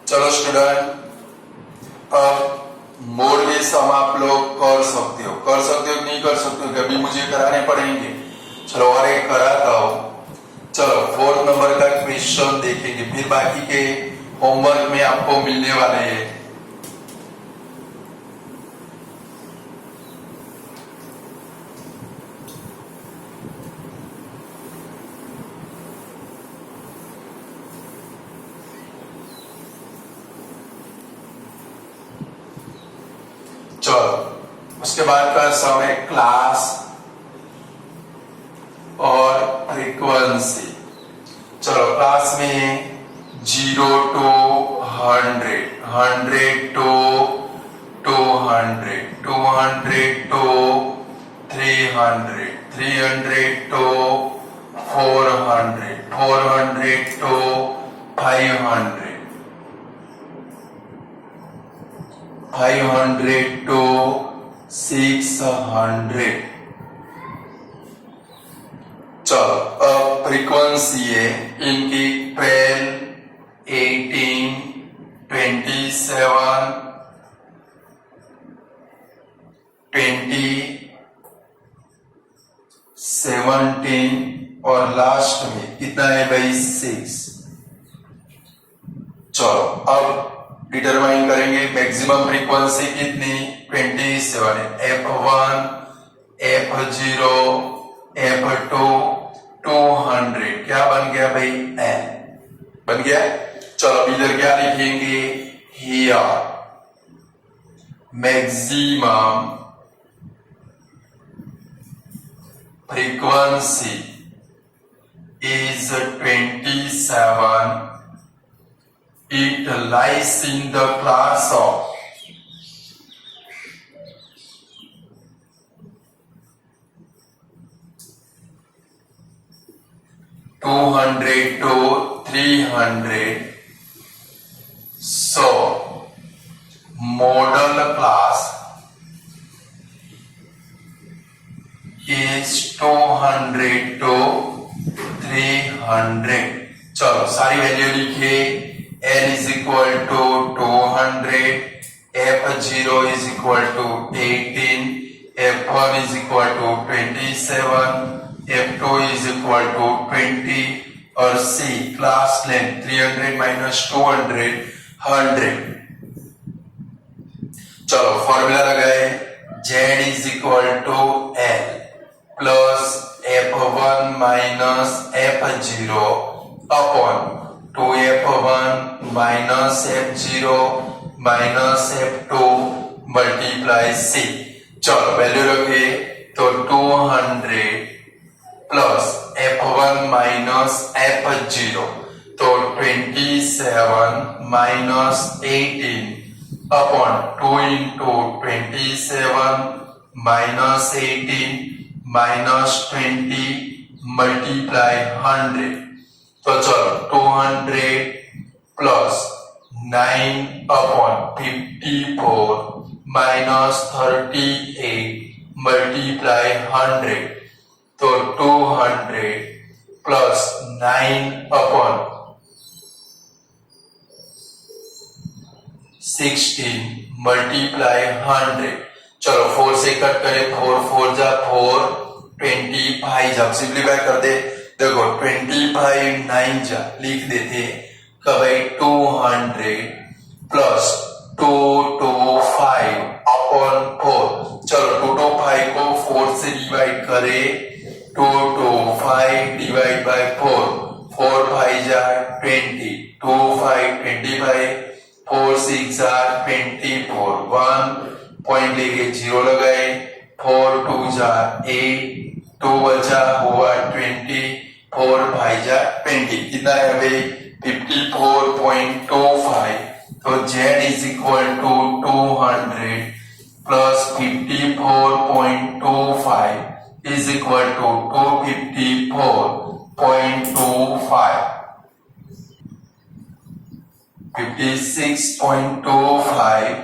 चलो स्टूडेंट, अब मोड में सम आप लोग कर सकते हो कि नहीं कर सकते हो, कभी मुझे कराने पड़ेंगे। चलो और एक कराता हूं। चलो 4th नंबर का क्वेश्चन देखेंगे, फिर बाकी के होमवर्क में आपको मिलने वाले हैं। चलो उसके बाद का सम है क्लास और फ्रीक्वेंसी। चलो क्लास में 0 to 100, 100 to 200, 200 to 300, 300 to 400, 400 to 500, 500 to 600। चलो अब फ्रीक्वेंसी है इनकी 12, 18, 27, 20, 17 और लास्ट में कितना है भाई 6। चलो अब डिटरमाइन करेंगे मैक्सिमम फ्रीक्वेंसी कितनी 27 है। F1, F0, F2, 200 क्या बन गया भाई N बन गया। चलो अब इधर क्या लिखेंगे, here maximum frequency is 27. It lies in the class of 200 to 300. So model class is 200 to 300। चलो सारी वैल्यू लिखिए। L is equal to 200, F0 is equal to 18, F1 is equal to 27, F2 is equal to 20 और C class length 300 minus 200 100। चलो formula लगाए, Z is equal to L plus F1 minus F0 upon 2F1 minus F0 minus F2 multiply C। चलो value रखिए तो 200 plus F1 minus F0 तो 27 minus 18 upon 2 into 27 minus 18 minus 20 multiply 100। तो चलो 200 plus 9 upon 54 minus 38 multiply 100। तो 200 plus 9 upon 16 multiply 100। चलो 4 से cut करें, 4 4 जा 4, 25 जब सिंप्लीफाई कर दे देखो 25 9 जा लिख देते कभी 200 प्लस 225 अपॉन 4। चलो 225 को 4 से डिवाइड करे 225 डिवाइड बाय 4, 4 5 जा 20, 2 5 25, 4 6 जा 24, 1 पॉइंट लेके 0 लगाए, 4 2 जा 8, 2 बचा हुआ 20, 4 5 जा 20 कितना है भाई 54.25। तो Z is equal to 200 plus 54.25 is equal to 254.25, 56.25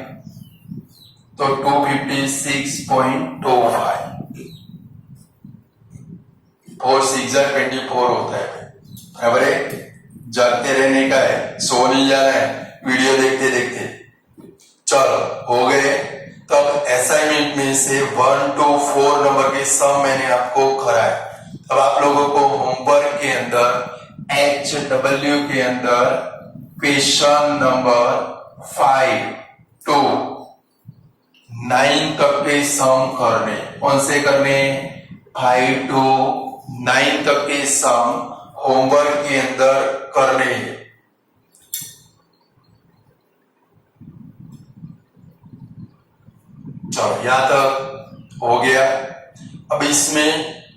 तो 256.25, 4 6 जा 24 होता है। बराबर है, जाते रहने का है, सो नहीं जाना है। वीडियो देखते देखते। चलो हो गए। तब असाइनमेंट में से 1 to 4 नंबर के सम मैंने आपको कराए। अब आप लोगों को होमवर्क के अंदर HW के अंदर क्वेश्चन नंबर 5 to 9 तक के सम करने। कौन से करने? 5 to 9 तक के सम होमवर्क के अंदर करने हैं। चलो यहां तक हो गया। अब इसमें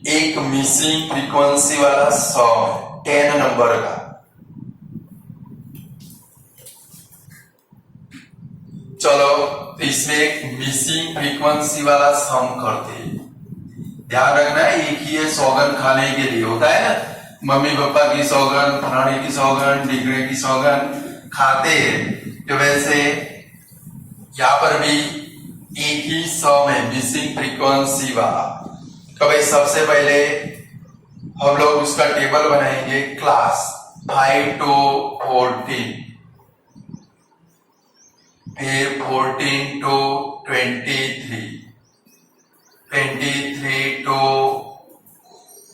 एक मिसिंग फ्रीक्वेंसी वाला सम है 10 नंबर का। चलो तो इसमें एक मिसिंग फ्रीक्वेंसी वाला सम करते हैं। ध्यान रखना एक ही है, सौगंध खाने के लिए होता है ना, मम्मी पापा की सौगंध, फलाने की सौगंध, डिगरे की सौगंध खाते हैं। तो वैसे यहां पर भी एक ही सम है मिसिंग फ्रीक्वेंसी वाला। तो भाई सबसे पहले हम लोग उसका टेबल बनाएंगे। क्लास 5 to 14, फिर 14 to 23, 23 to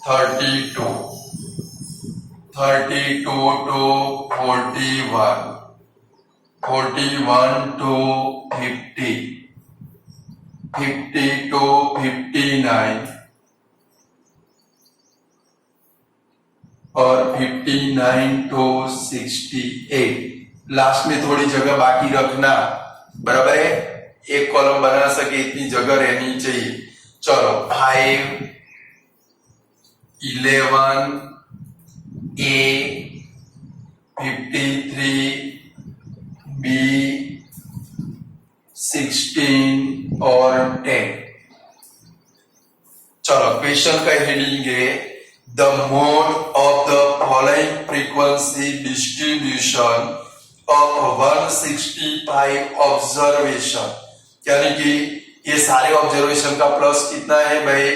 32, 32 to 41, 41 to 50, 50 to 59 और 59 to 68। लास्ट में थोड़ी जगह बाकी रखना, बराबर है? एक कॉलम बना सके इतनी जगह रहनी चाहिए। चलो 5, 11, A, 53, B, 16 और 10। चलो क्वेश्चन का हेडिंग है the mode of the following frequency distribution of 165 observation. यानी कि ये सारे ऑब्जर्वेशन का प्लस कितना है भाई?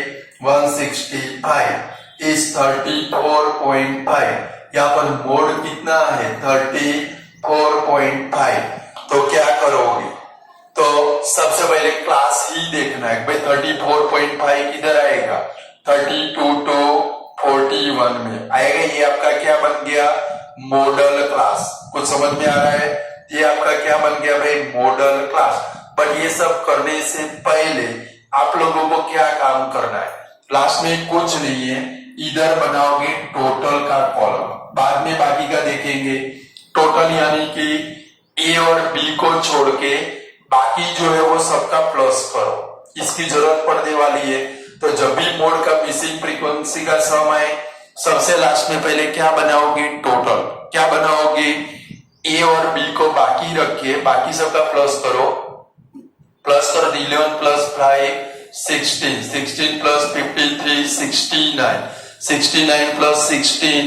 165 इज 34.5। यहाँ पर मोड कितना है? 34.5। तो क्या करोगे? तो सबसे पहले क्लास ही देखना है भाई। 34.5 किधर आएगा? 32 to 41 में आएगा। ये आपका क्या बन गया? Model class. कुछ समझ में आ रहा है? ये आपका क्या बन गया भाई? Model class. बट ये सब करने से पहले आप लोगों को क्या काम करना है? लास्ट में कुछ नहीं है, इधर बनाओगे टोटल का कॉलम, बाद में बाकी का देखेंगे। टोटल यानी कि ए और बी को छोड़ के बाकी जो है वो सबका प्लस करो, इसकी जरूरत पड़ने वाली है। तो जब भी मोड का मिसिंग फ्रीक्वेंसी का सम आए, सबसे लास्ट में पहले क्या बनाओगे? टोटल। क्या बनाओगे? ए और बी को बाकी रख के बाकी सबका प्लस करो। प्लस कर 11 plus 5 16, 16 plus 53 69, 69 plus 16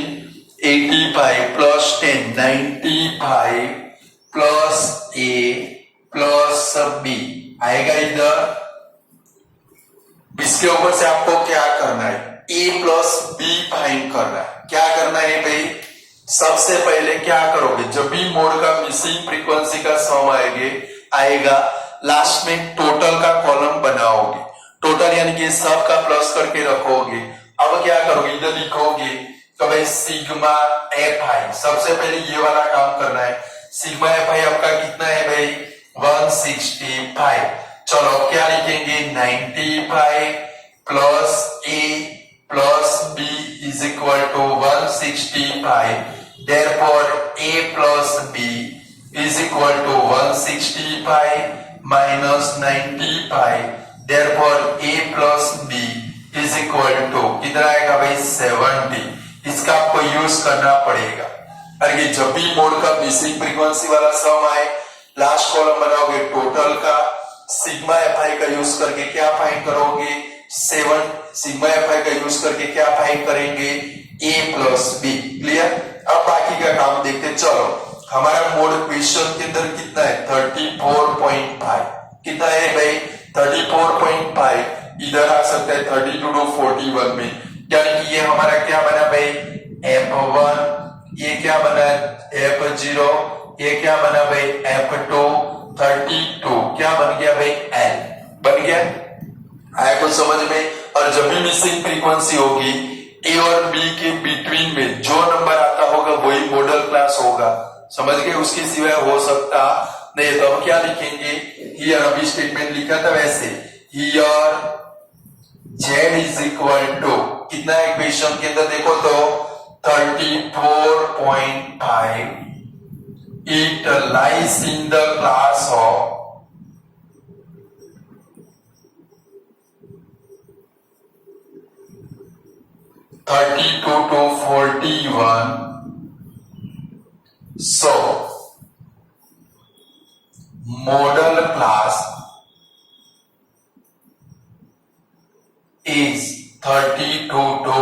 85 plus 10 95 plus ए प्लस बी आएगा इधर। इसके ऊपर से आपको क्या करना है? ए प्लस बी फाइंड करना है। क्या करना है भाई? सबसे पहले क्या करोगे? जब भी मोड का मिसिंग फ्रीक्वेंसी का सम आएगा लास्ट में टोटल का कॉलम बनाओगे। टोटल यानी कि सब का प्लस करके रखोगे। अब क्या करोगे? इधर लिखोगे तो भाई सिग्मा एफ आई। सबसे पहले ये वाला काम करना है। सिग्मा एफ आई आपका कितना है भाई? 165। चलो अब क्या लिखेंगे? 95 plus A plus B is equal to 165। Therefore A plus B is equal to 165 minus 95। Therefore A plus B is equal to कितना आएगा भाई? 70। इसका आपको यूज करना पड़ेगा। अरे जब भी मोड का मिसिंग फ्रीक्वेंसी वाला सम आए, लास्ट कॉलम बनाओगे टोटल का। सिग्मा एफ आई का यूज करके क्या फाइंड करोगे? 7। सिग्मा एफ आई का यूज करके क्या फाइंड करेंगे? ए प्लस बी। क्लियर? अब बाकी का काम देखते। चलो हमारा मोड क्वेश्चन के अंदर कितना है? 34.5। कितना है भाई? 34.5 इधर आ सकता है 32 to 41 में। यानी कि ये हमारा क्या बना भाई? F1। ये क्या बना है? F0। ये क्या बना भाई F2 32 क्या बन गया भाई L बन गया। आया कुछ समझ में। और जब भी मिसिंग फ्रीक्वेंसी होगी ए और बी के बिटवीन में जो नंबर आता होगा वही मॉडल क्लास होगा, समझ गए, उसके सिवाय हो सकता नहीं। तो अब क्या लिखेंगे, हियर अभी स्टेटमेंट लिखा था वैसे, here z is equal to कितना है क्वेश्चन के अंदर देखो तो 34.5, it lies in the class of 32 to 41. So model class is 32 to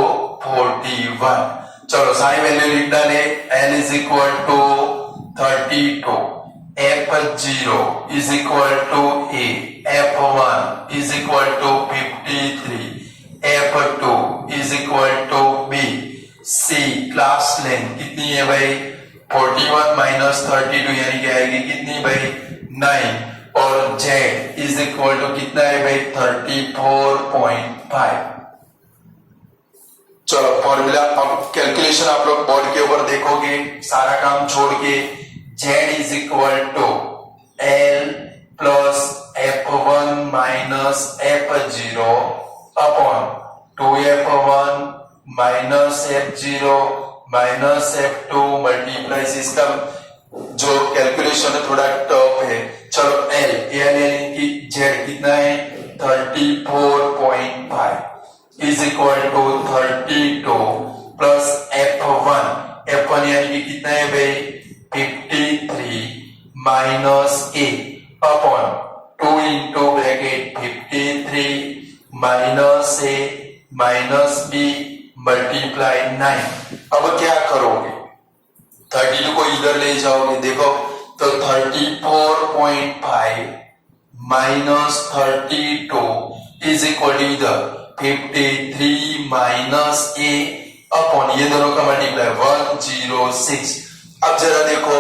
41. चलो सारी वैल्यू लिख डाले। L is equal to 32, F0 is equal to A, F1 is equal to 53, F2 is equal to B, C class length कितनी है भाई 41 minus 32 यानी क्या आएगी कितनी भाई 9, और Z इज इक्वल टू कितना है भाई 34.5। चलो फॉर्मूला अब कैलकुलेशन आप लोग बोर्ड के ऊपर देखोगे, सारा काम छोड़ के Z is equal to L plus F1 minus F0 upon 2F1 minus F0 minus F2 multiply, इसका जो कैलकुलेशन है थोड़ा टफ है। चलो L की Z कितना है 34.5 is equal to 32 plus F1 यानी कि कितना है भाई 53 minus A upon 2 into bracket 53 minus A minus B multiply 9। अब क्या करोगे 32 को इधर ले जाओगे देखो तो 34.5 माइनस 32 इज इक्वल टू इधर 53 माइनस A अपॉन ये दोनों का मल्टीप्लाई 106। अब जरा देखो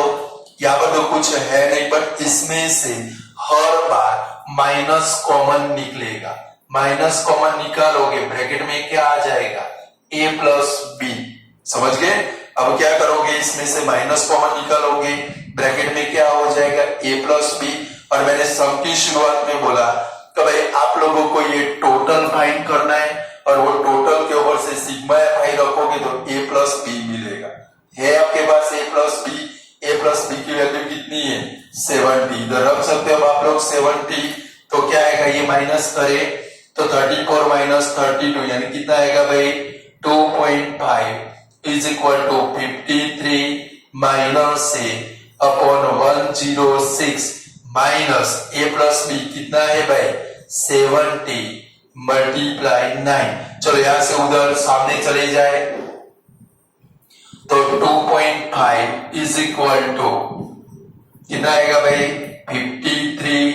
यहाँ पर तो कुछ है नहीं, बट इसमें से हर बार माइनस कॉमन निकलेगा। माइनस कॉमन निकालोगे ब्रैकेट में क्या आ जाएगा A प्लस B, समझ गए। अब क्या करोगे इसमें से माइनस कॉमन निकालोगे ब्रैकेट में क्या हो जाएगा A प्लस B। और मैंने सम की शुरुआत में बोला तो भाई आप लोगों को ये टोटल फाइंड करना है और वो टोटल के ऊपर से सिग्मा एफ रखोगे तो A प्लस B मिलेगा। है आपके पास A प्लस B की वैल्यू कितनी है 70, इधर रख सकते हो आप लोग 70। तो क्या आएगा ये माइनस करे तो 34 माइनस 32 यानी कितना आएगा भाई 2.5 is equal to 53 minus A upon 106 minus A plus B कितना है भाई 70 मल्टीप्लाई 9। चलो यहां से उधर सामने चले जाए तो 2.5 इज इक्वल टू कितना आएगा भाई 53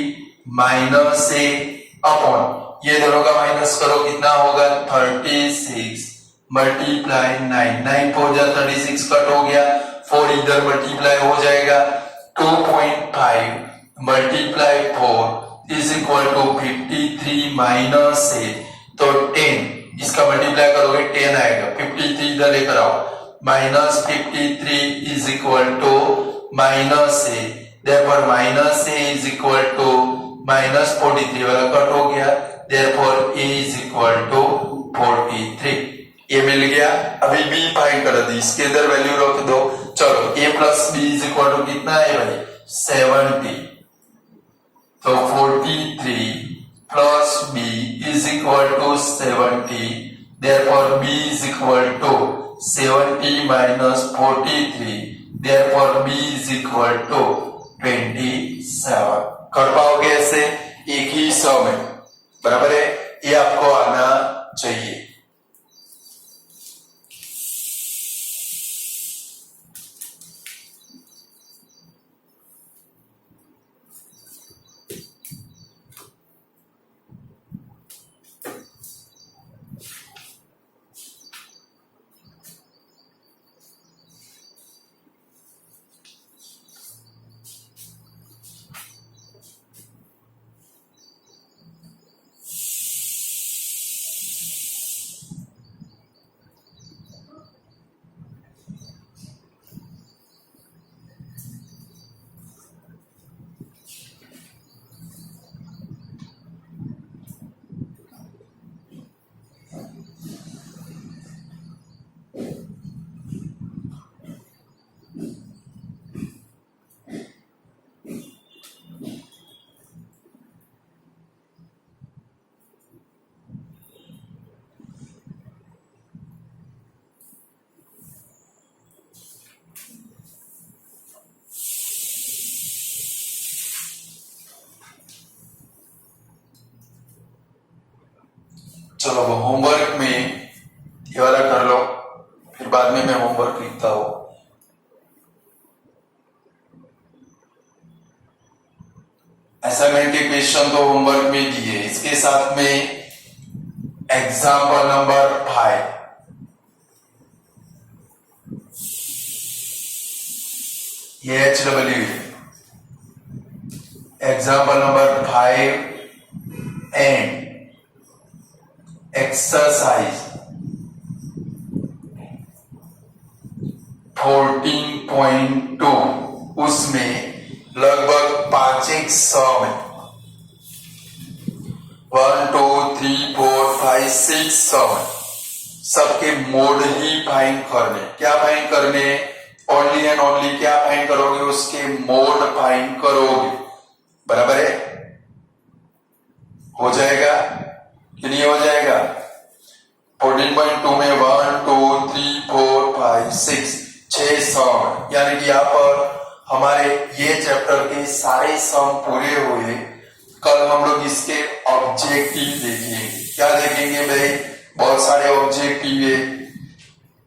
माइनस A अपॉन ये दोनों का माइनस करो कितना होगा 36 मल्टीप्लाई 9 4 जा 36 कट हो गया 4 इधर मल्टीप्लाई हो जाएगा 2.5 multiply 4 is equal to 53 minus A तो 10 इसका मल्टीप्लाई करोगे 10 आएगा 53 इधर लेकर आओ minus 53 is equal to minus A, therefore minus A is equal to minus 43 वाला कट हो गया therefore A is equal to 43। ये मिल गया। अभी B फाइंड कर दी, इसके अंदर वैल्यू रख दो। चलो A plus B is equal to कितना है भाई 70 तो 43 plus B is equal to 70 therefore B is equal to 70 minus 43 therefore B is equal to 27। कर पाओगे ऐसे एक ही सम है, बराबर है, ये आपको आना चाहिए। चलो वो होमवर्क में ये वाला कर लो, फिर बाद में मैं होमवर्क लिखता हूं। असाइनमेंट के क्वेश्चन तो होमवर्क में दिए, इसके साथ में एग्जाम्पल नंबर 5। ये HW example number 5 and exercise 14.2 उसमें लगभग 5 एक सम है। 1 2 3 4 5 6 सम है। सबके मोड ही फाइंड करने। क्या फाइंड करने? ओनली एंड ओनली क्या फाइंड करोगे? उसके मोड फाइंड करोगे। बराबर है? हो जाएगा कि नहीं हो जाएगा? 14.2 में 1 2 3 4 5 6 6 सम, यानी कि यहाँ पर हमारे ये चैप्टर के सारे सम पूरे हुए। कल हम लोग इसके ऑब्जेक्टिव देखेंगे। क्या देखेंगे भाई? बहुत सारे ऑब्जेक्टिव है,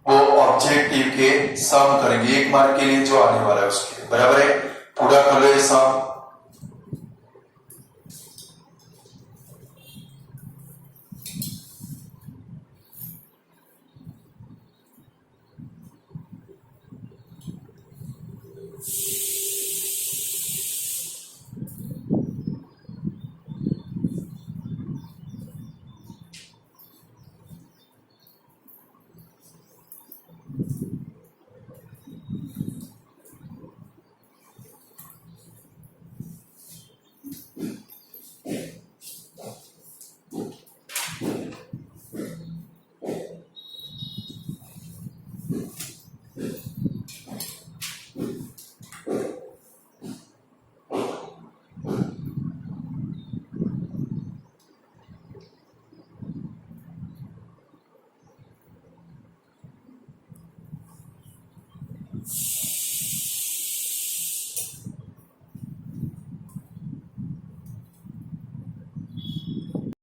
वो ऑब्जेक्टिव के सम करेंगे 1 मार्क के लिए जो आने वाला है उसके। बराबर है? पूरा कर लो ये सम।